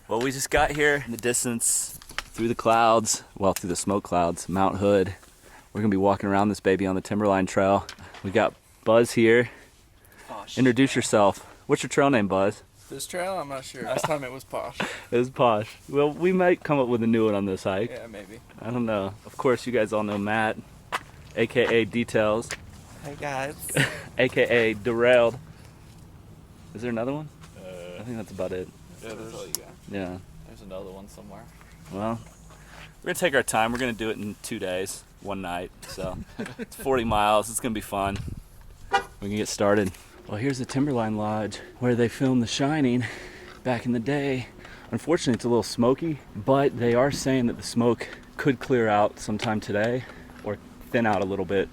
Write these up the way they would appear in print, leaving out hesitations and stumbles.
Well, we just got here in the distance through the clouds, well, through the smoke clouds, Mount Hood. We're gonna be walking around this baby on the Timberline Trail. We got Buzz here. Posh. Introduce yourself. What's your trail name, Buzz? This trail? I'm not sure. Last time it was Posh. It was Posh. Well, we might come up with a new one on this hike. Yeah, maybe. I don't know. Of course, you guys all know Matt, aka Details, Hey guys. aka Derailed. Is there another one? I think that's about it. Yeah, Yeah. there's another one somewhere. Well, we're gonna take our time. We're gonna do it in 2 days, one night. So it's 40 miles. It's gonna be fun. We can get started. Well, here's the Timberline Lodge where they filmed The Shining back in the day. Unfortunately, it's a little smoky, but they are saying that the smoke could clear out sometime today or thin out a little bit.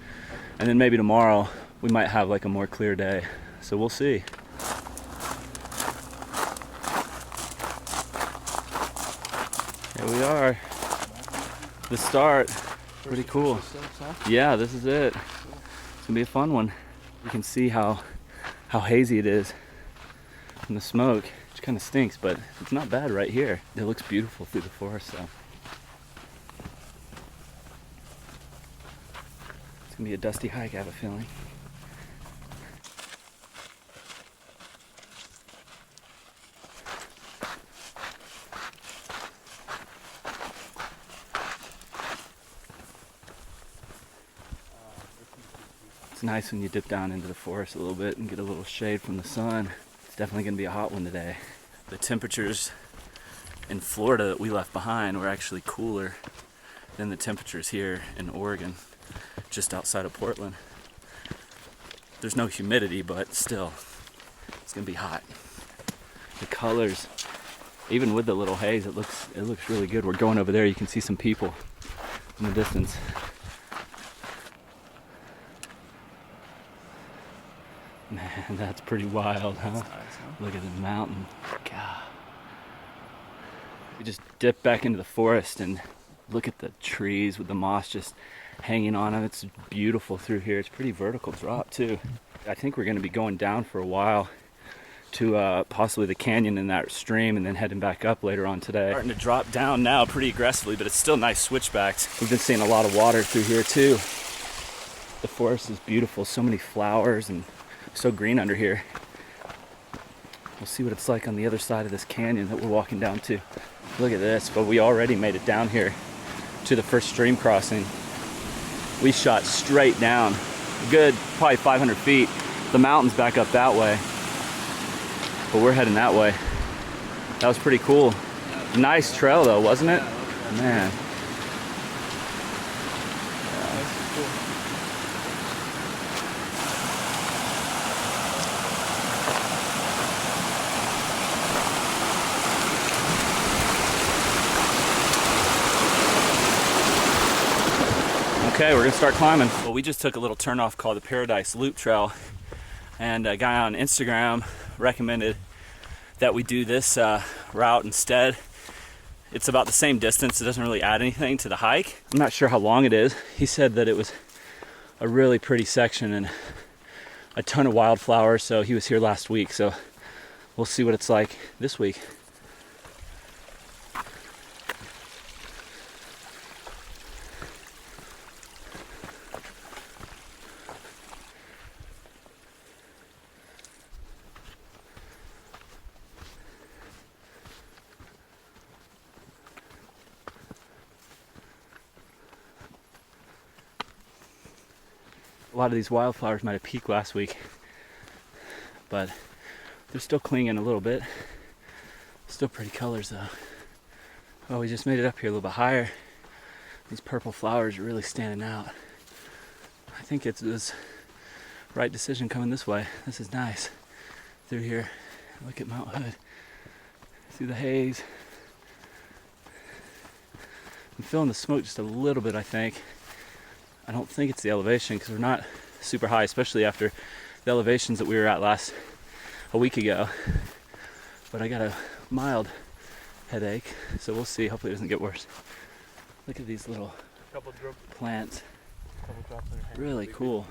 And then maybe tomorrow we might have like a more clear day. So we'll see. Here we are. The start. Pretty cool. Yeah, this is it. It's gonna be a fun one. You can see how hazy it is from the smoke. It kind of stinks, but it's not bad right here. It looks beautiful through the forest, though. It's gonna be a dusty hike, I have a feeling. It's nice when you dip down into the forest a little bit and get a little shade from the sun. It's definitely gonna be a hot one today. The temperatures in Florida that we left behind were actually cooler than the temperatures here in Oregon, just outside of Portland. There's no humidity, but still, it's gonna be hot. The colors, even with the little haze, it looks really good. We're going over there, you can see some people in the distance. Man, that's pretty wild, huh? That's nice, huh? Look at the mountain. God. We just dip back into the forest and look at the trees with the moss just hanging on them. It's beautiful through here. It's pretty vertical drop too. I think we're going to be going down for a while to possibly the canyon in that stream and then heading back up later on today. Starting to drop down now pretty aggressively, but it's still nice switchbacks. We've been seeing a lot of water through here too. The forest is beautiful. So many flowers and so green under here. We'll see what it's like on the other side of this canyon that we're walking down to. Look at this, but we already made it down here to the first stream crossing. We shot straight down, a good probably 500 feet. The mountain's back up that way, but we're heading that way. That was pretty cool. Nice trail though, wasn't it? Man. Okay, we're gonna start climbing. Well, we just took a little turnoff called the Paradise Loop Trail, and a guy on Instagram recommended that we do this route instead. It's about the same distance. It doesn't really add anything to the hike. I'm not sure how long it is. He said that it was a really pretty section and a ton of wildflowers, so he was here last week, so we'll see what it's like this week. A lot of these wildflowers might have peaked last week, but they're still clinging a little bit. Still pretty colors though. Oh, we just made it up here a little bit higher. These purple flowers are really standing out. I think it was the right decision coming this way. This is nice. Through here, look at Mount Hood. See the haze. I'm feeling the smoke just a little bit, I think. I don't think it's the elevation because we're not super high, especially after the elevations that we were at a week ago. But I got a mild headache, so we'll see. Hopefully it doesn't get worse. Look at these little plants. Really cool.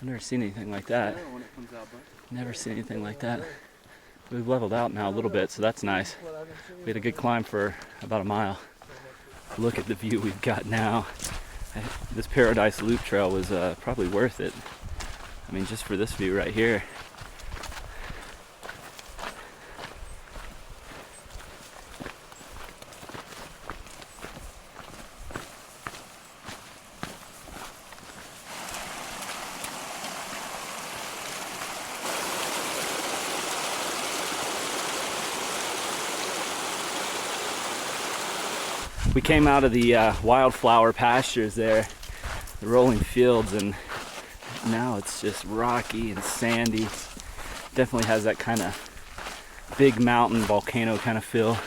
I've never seen anything like that. Never seen anything like that. We've leveled out now a little bit, so that's nice. We had a good climb for about a mile. Look at the view we've got now. This Paradise Loop Trail was probably worth it. I mean, just for this view right here. We came out of the wildflower pastures there, the rolling fields, and now it's just rocky and sandy. Definitely has that kind of big mountain volcano kind of feel.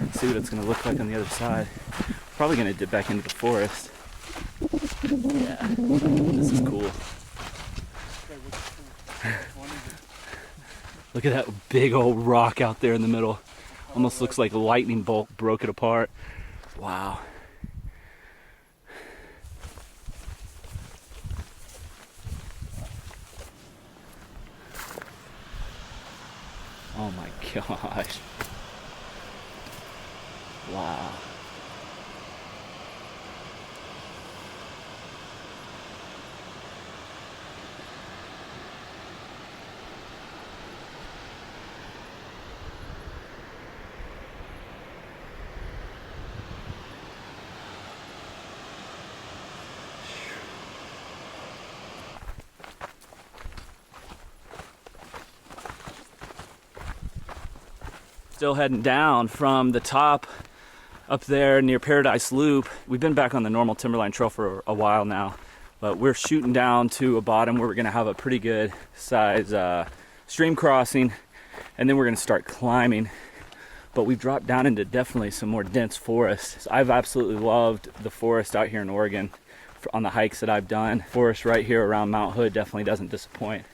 Let's see what it's going to look like on the other side. Probably going to dip back into the forest. Yeah, this is cool. Look at that big old rock out there in the middle. Almost looks like a lightning bolt broke it apart. Wow. Oh my gosh. Wow. Still heading down from the top up there near Paradise Loop. We've been back on the normal Timberline Trail for a while now, but we're shooting down to a bottom where we're gonna have a pretty good size stream crossing, and then we're gonna start climbing. But we've dropped down into definitely some more dense forest. I've absolutely loved the forest out here in Oregon on the hikes that I've done. Forest right here around Mount Hood definitely doesn't disappoint.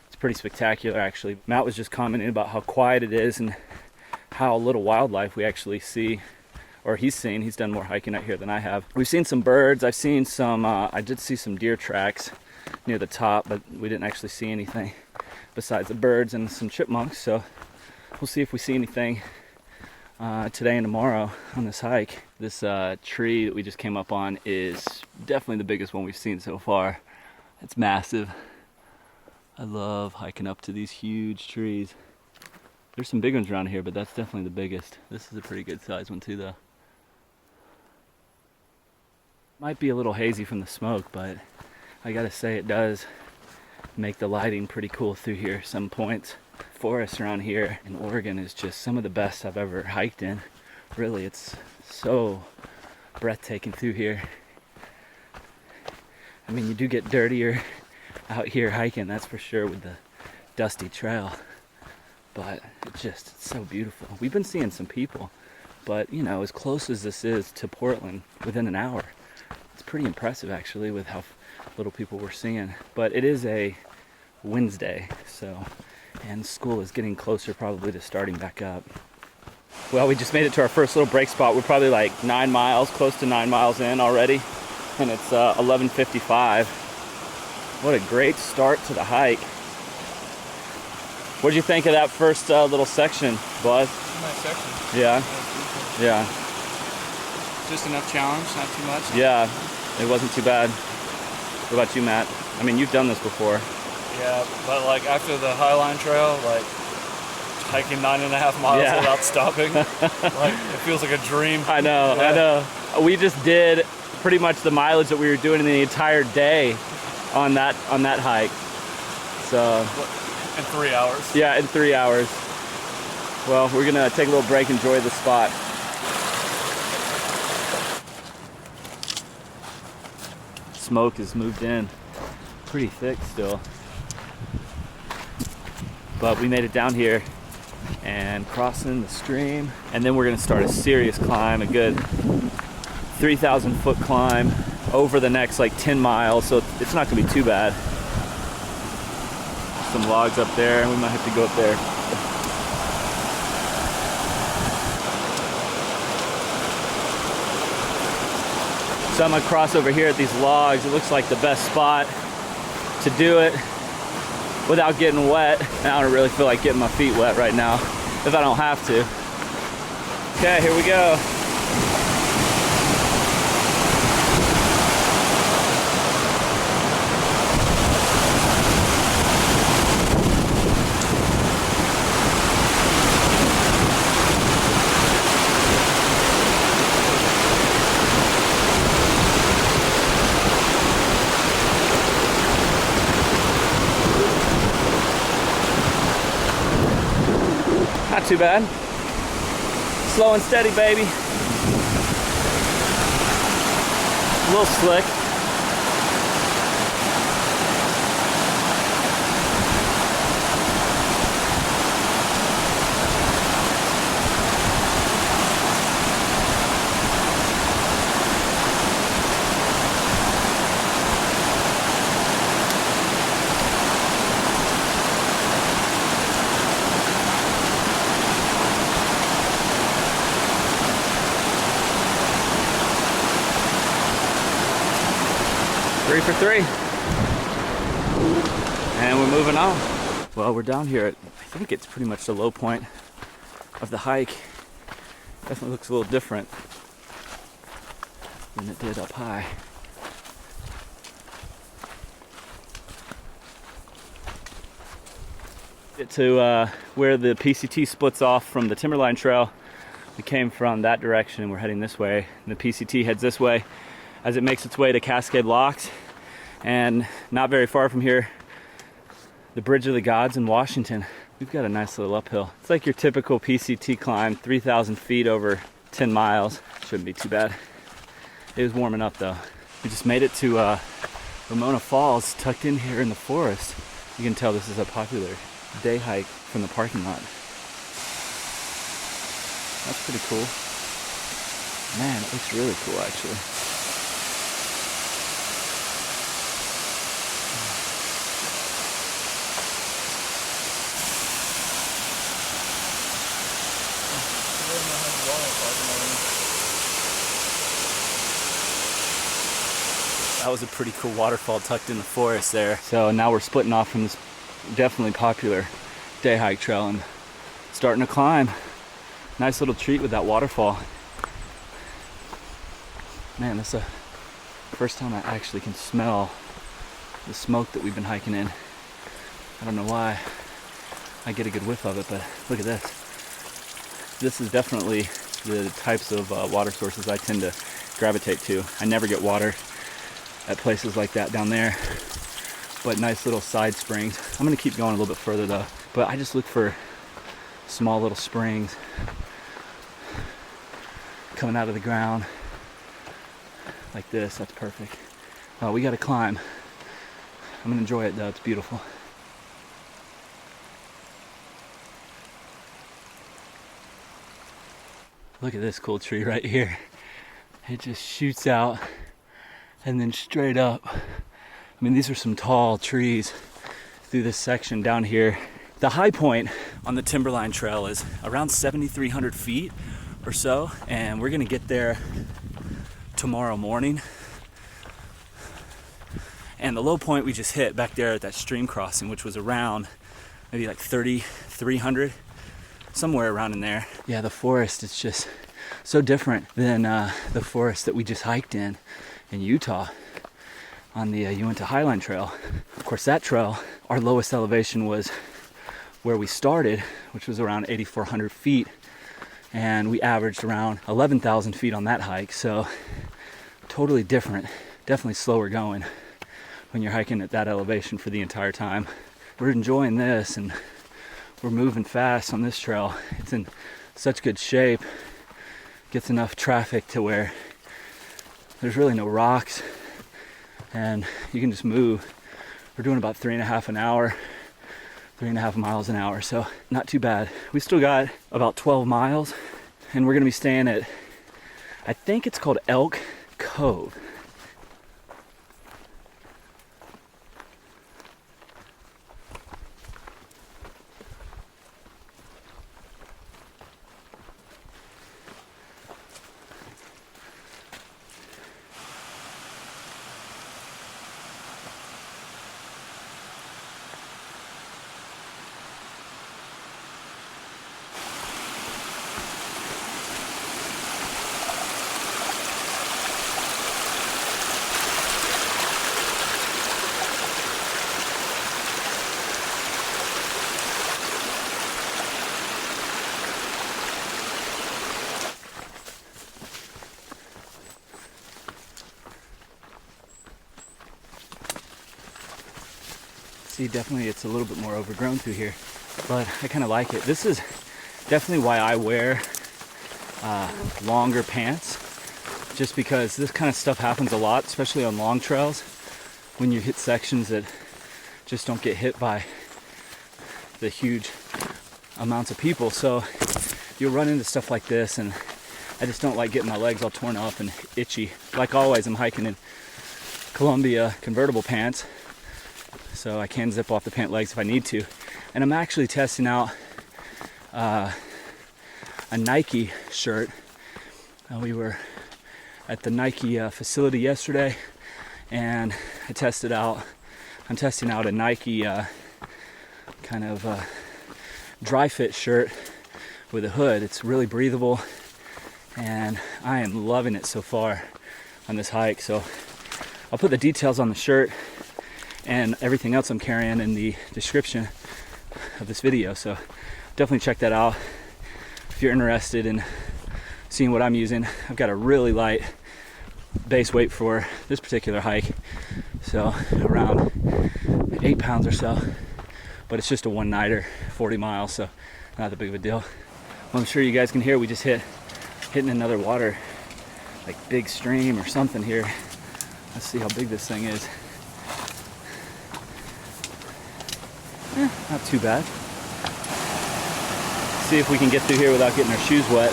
It's pretty spectacular actually. Matt was just commenting about how quiet it is and how little wildlife we actually see, or he's seen. He's done more hiking out here than I have. We've seen some birds. I've seen some, I did see some deer tracks near the top, but we didn't actually see anything besides the birds and some chipmunks. So we'll see if we see anything today and tomorrow on this hike. This tree that we just came up on is definitely the biggest one we've seen so far. It's massive. I love hiking up to these huge trees. There's some big ones around here, but that's definitely the biggest. This is a pretty good size one too though. Might be a little hazy from the smoke, but I gotta say it does make the lighting pretty cool through here some points. Forest around here in Oregon is just some of the best I've ever hiked in. Really, it's so breathtaking through here. I mean, you do get dirtier out here hiking, that's for sure, with the dusty trail. But it's so beautiful. We've been seeing some people, but you know, as close as this is to Portland, within an hour, it's pretty impressive actually with how little people we're seeing. But it is a Wednesday, so, and school is getting closer probably to starting back up. Well, we just made it to our first little break spot. We're probably like 9 miles, close to 9 miles in already, and it's 11:55. What a great start to the hike. What'd you think of that first little section, Buzz? Nice section. Yeah. Yeah. Just enough challenge, not too much. Yeah, it wasn't too bad. What about you, Matt? I mean, you've done this before. Yeah, but like after the Highline Trail, like hiking 9.5 miles without stopping, like it feels like a dream. I know, yeah. I know. We just did pretty much the mileage that we were doing in the entire day on that hike. So. In 3 hours. Yeah, in 3 hours. Well, we're gonna take a little break, enjoy the spot. Smoke has moved in pretty thick still. But we made it down here and crossing the stream. And then we're gonna start a serious climb, a good 3,000 foot climb over the next like 10 miles. So it's not gonna be too bad. Some logs up there, and we might have to go up there. So I'm gonna cross over here at these logs. It looks like the best spot to do it. without getting wet. And I don't really feel like getting my feet wet right now if I don't have to. Okay, here we go. Not too bad. Slow and steady, baby. A little slick. Three for three. And we're moving on. Well, we're down here at, I think it's pretty much the low point of the hike. Definitely looks a little different than it did up high. Get to where the PCT splits off from the Timberline Trail. We came from that direction and we're heading this way. And the PCT heads this way as it makes its way to Cascade Locks. And not very far from here, the Bridge of the Gods in Washington. We've got a nice little uphill. It's like your typical PCT climb, 3,000 feet over 10 miles. Shouldn't be too bad. It was warming up though. We just made it to Ramona Falls, tucked in here in the forest. You can tell this is a popular day hike from the parking lot. That's pretty cool. Man, it looks really cool actually. That was a pretty cool waterfall tucked in the forest there. So now we're splitting off from this definitely popular day hike trail and starting to climb. Nice little treat with that waterfall. Man, that's the first time I actually can smell the smoke that we've been hiking in. I don't know why I get a good whiff of it, but look at this. This is definitely the types of water sources I tend to gravitate to. I never get water at places like that down there, but nice little side springs. I'm gonna keep going a little bit further though, but I just look for small little springs coming out of the ground like this. That's perfect. We gotta climb. I'm gonna enjoy it though, it's beautiful. Look at this cool tree right here. It just shoots out and then straight up. I mean, these are some tall trees through this section down here. The high point on the Timberline Trail is around 7,300 feet or so, and we're gonna get there tomorrow morning. And the low point we just hit back there at that stream crossing, which was around maybe like 3,300, somewhere around in there. Yeah, the forest is just so different than the forest that we just hiked in Utah on the Uinta Highline Trail. Of course, that trail, our lowest elevation was where we started, which was around 8,400 feet, and we averaged around 11,000 feet on that hike. So totally different, definitely slower going when you're hiking at that elevation for the entire time. We're enjoying this and we're moving fast on this trail. It's in such good shape, gets enough traffic to where there's really no rocks and you can just move. We're doing about 3.5 miles an hour, so not too bad. We still got about 12 miles and we're gonna be staying at, I think it's called Elk Cove. see, definitely it's a little bit more overgrown through here, but I kind of like it. This is definitely why I wear longer pants, just because this kind of stuff happens a lot, especially on long trails, when you hit sections that just don't get hit by the huge amounts of people. So you'll run into stuff like this, and I just don't like getting my legs all torn up and itchy. Like always, I'm hiking in Columbia convertible pants, so I can zip off the pant legs if I need to. And I'm actually testing out a Nike shirt. We were at the Nike facility yesterday, and I'm testing out a Nike kind of dry fit shirt with a hood. It's really breathable, and I am loving it so far on this hike. So I'll put the details on the shirt and everything else I'm carrying in the description of this video, so definitely check that out if you're interested in seeing what I'm using. I've got a really light base weight for this particular hike, so around 8 pounds or so, but it's just a one-nighter, 40 miles, so not that big of a deal. Well, I'm sure you guys can hear we just hitting another water, like big stream or something here. Let's see how big this thing is. Not too bad. See if we can get through here without getting our shoes wet.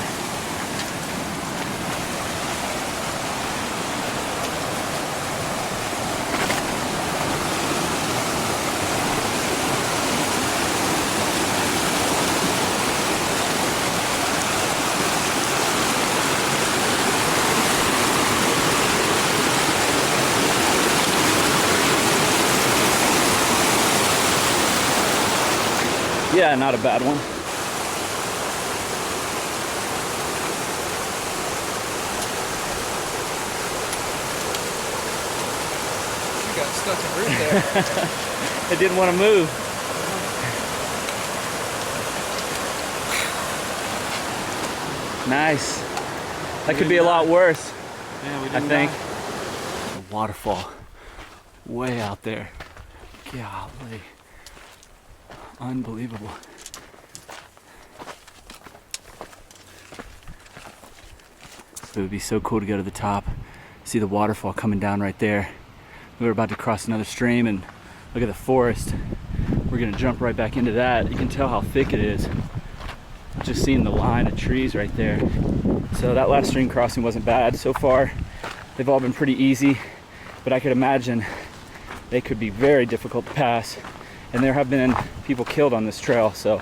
Yeah, not a bad one. You got stuck in root there. It didn't want to move. Nice. That could be a lot worse. Yeah, we I think. The waterfall way out there. Golly. Unbelievable. So it would be so cool to go to the top, see the waterfall coming down right there. We were about to cross another stream, and look at the forest. We're gonna jump right back into that. You can tell how thick it is. Just seeing the line of trees right there. So that last stream crossing wasn't bad. So far, they've all been pretty easy, but I could imagine they could be very difficult to pass. And there have been people killed on this trail, so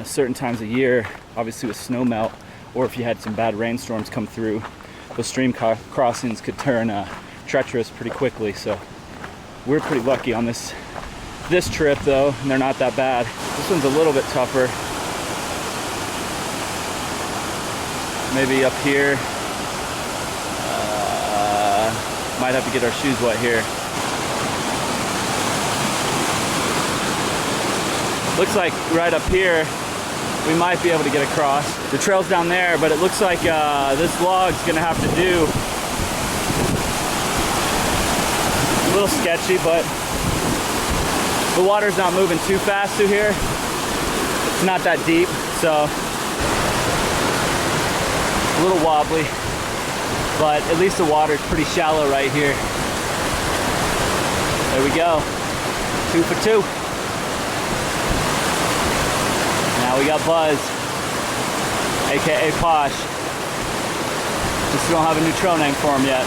certain times of year, obviously with snow melt, or if you had some bad rainstorms come through, those stream crossings could turn treacherous pretty quickly. So we're pretty lucky on this trip, though, and they're not that bad. This one's a little bit tougher. Maybe up here, might have to get our shoes wet here. Looks like right up here, we might be able to get across. The trail's down there, but it looks like this log's gonna have to do. A little sketchy, but the water's not moving too fast through here. It's not that deep, so a little wobbly, but at least the water's pretty shallow right here. There we go, 2 for 2. Now we got Buzz, aka Posh. Just don't have a new trail name for him yet.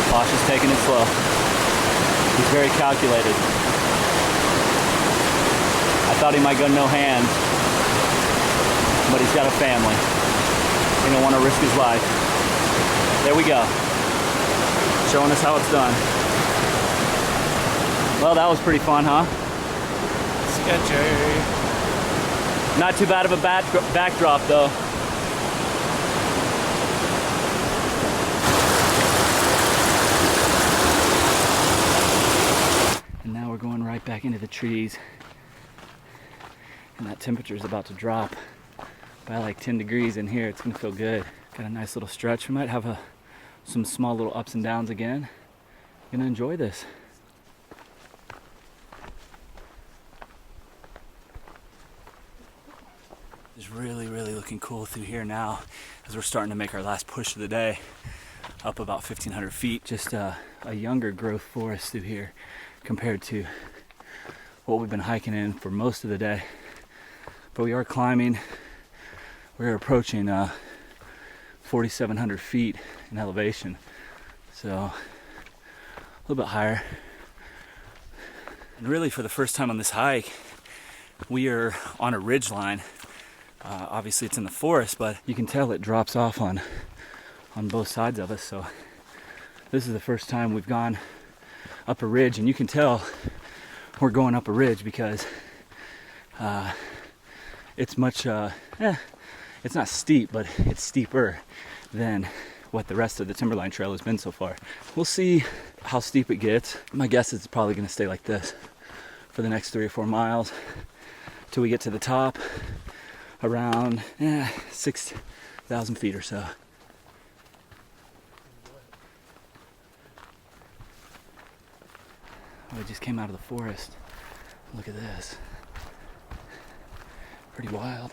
Posh is taking it slow. He's very calculated. I thought he might go no hands, but he's got a family. He don't want to risk his life. There we go. Showing us how it's done. Well, that was pretty fun, huh? Sketchy. Not too bad of a backdrop, though. And now we're going right back into the trees. And that temperature is about to drop by like 10 degrees in here. It's gonna feel good. Got a nice little stretch. We might have some small little ups and downs again, gonna enjoy this. It's really, really looking cool through here now as we're starting to make our last push of the day. Up about 1,500 feet. Just a younger growth forest through here compared to what we've been hiking in for most of the day. But we are climbing. We're approaching 4,700 feet in elevation. So a little bit higher. And really for the first time on this hike, we are on a ridgeline. Obviously it's in the forest, but you can tell it drops off on both sides of us. So this is the first time we've gone up a ridge, and you can tell we're going up a ridge because it's much, it's not steep, but it's steeper than what the rest of the Timberline Trail has been so far. We'll see how steep it gets. My guess is it's probably going to stay like this for the next 3 or 4 miles till we get to the top, around 6,000 feet or so. Oh, it just came out of the forest. Look at this. Pretty wild.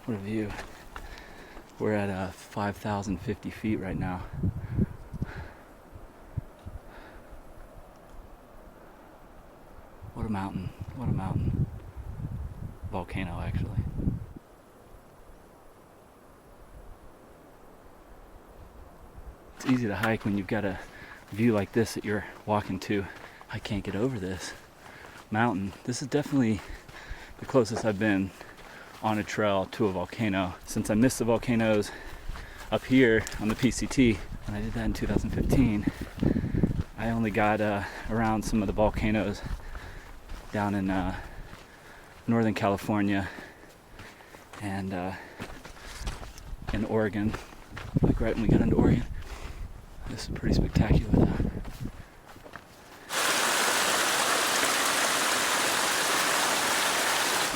What a view. We're at 5,050 feet right now. What a mountain. What a mountain. Volcano, actually. It's easy to hike when you've got a view like this that you're walking to. I can't get over this mountain. This is definitely the closest I've been on a trail to a volcano since I missed the volcanoes up here on the PCT. When I did that in 2015, I only got around some of the volcanoes down in Northern California and in Oregon, like right when we got into Oregon. This is pretty spectacular though.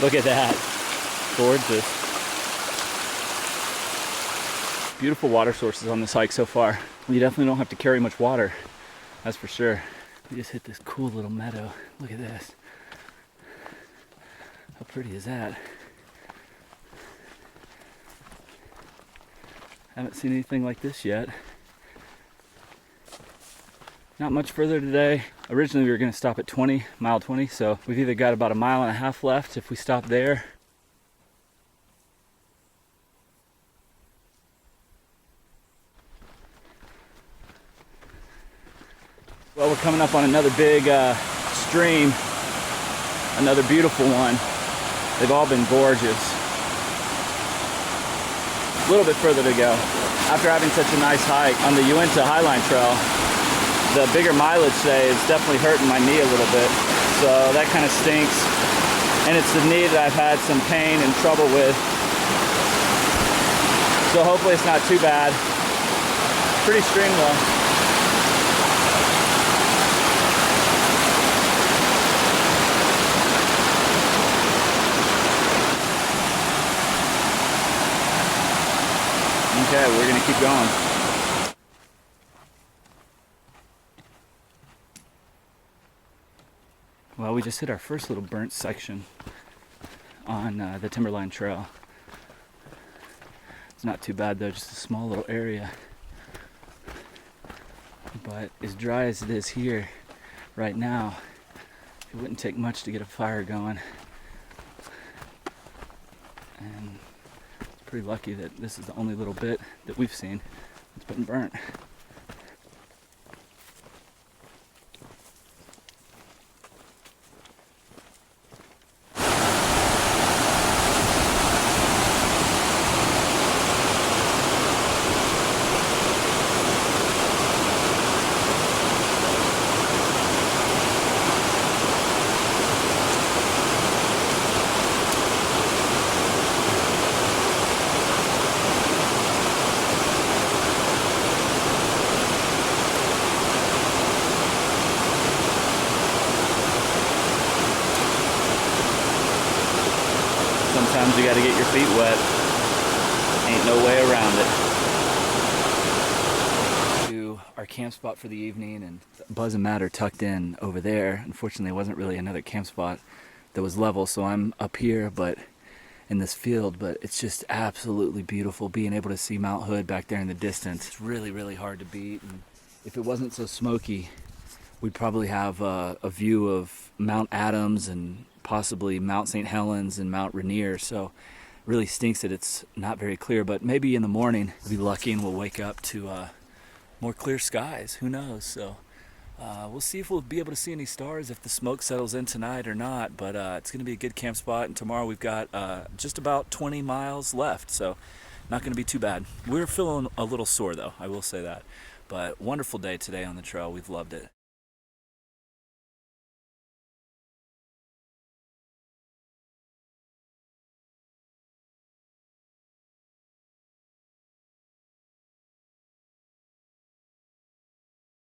Look at that. Gorgeous. Beautiful water sources on this hike so far. You definitely don't have to carry much water, that's for sure. We just hit this cool little meadow. Look at this. How pretty is that? Haven't seen anything like this yet. Not much further today. Originally we were going to stop at mile 20, so we've either got about 1.5 miles left if we stop there. Well, we're coming up on another big stream, another beautiful one. They've all been gorgeous. A little bit further to go. After having such a nice hike on the Uinta Highline Trail, the bigger mileage today is definitely hurting my knee a little bit. So that kind of stinks. And it's the knee that I've had some pain and trouble with. So hopefully it's not too bad. Pretty stream though. Okay, we're gonna keep going. Well, we just hit our first little burnt section on the Timberline Trail. It's not too bad though, just a small little area. But as dry as it is here right now, it wouldn't take much to get a fire going. And pretty lucky that this is the only little bit that we've seen that's been burnt. Sometimes you gotta get your feet wet. Ain't no way around it. To our camp spot for the evening, and Buzz and Matt are tucked in over there. Unfortunately, it wasn't really another camp spot that was level, so I'm up here, but in this field. But it's just absolutely beautiful being able to see Mount Hood back there in the distance. It's really, really hard to beat. And if it wasn't so smoky, we'd probably have a view of Mount Adams and possibly Mount St. Helens and Mount Rainier. So it really stinks that it's not very clear, but maybe in the morning we'll be lucky and we'll wake up to more clear skies. Who knows? So we'll see if we'll be able to see any stars if the smoke settles in tonight or not, but it's going to be a good camp spot, and tomorrow we've got just about 20 miles left, so not going to be too bad. We're feeling a little sore though, I will say that, but wonderful day today on the trail. We've loved it.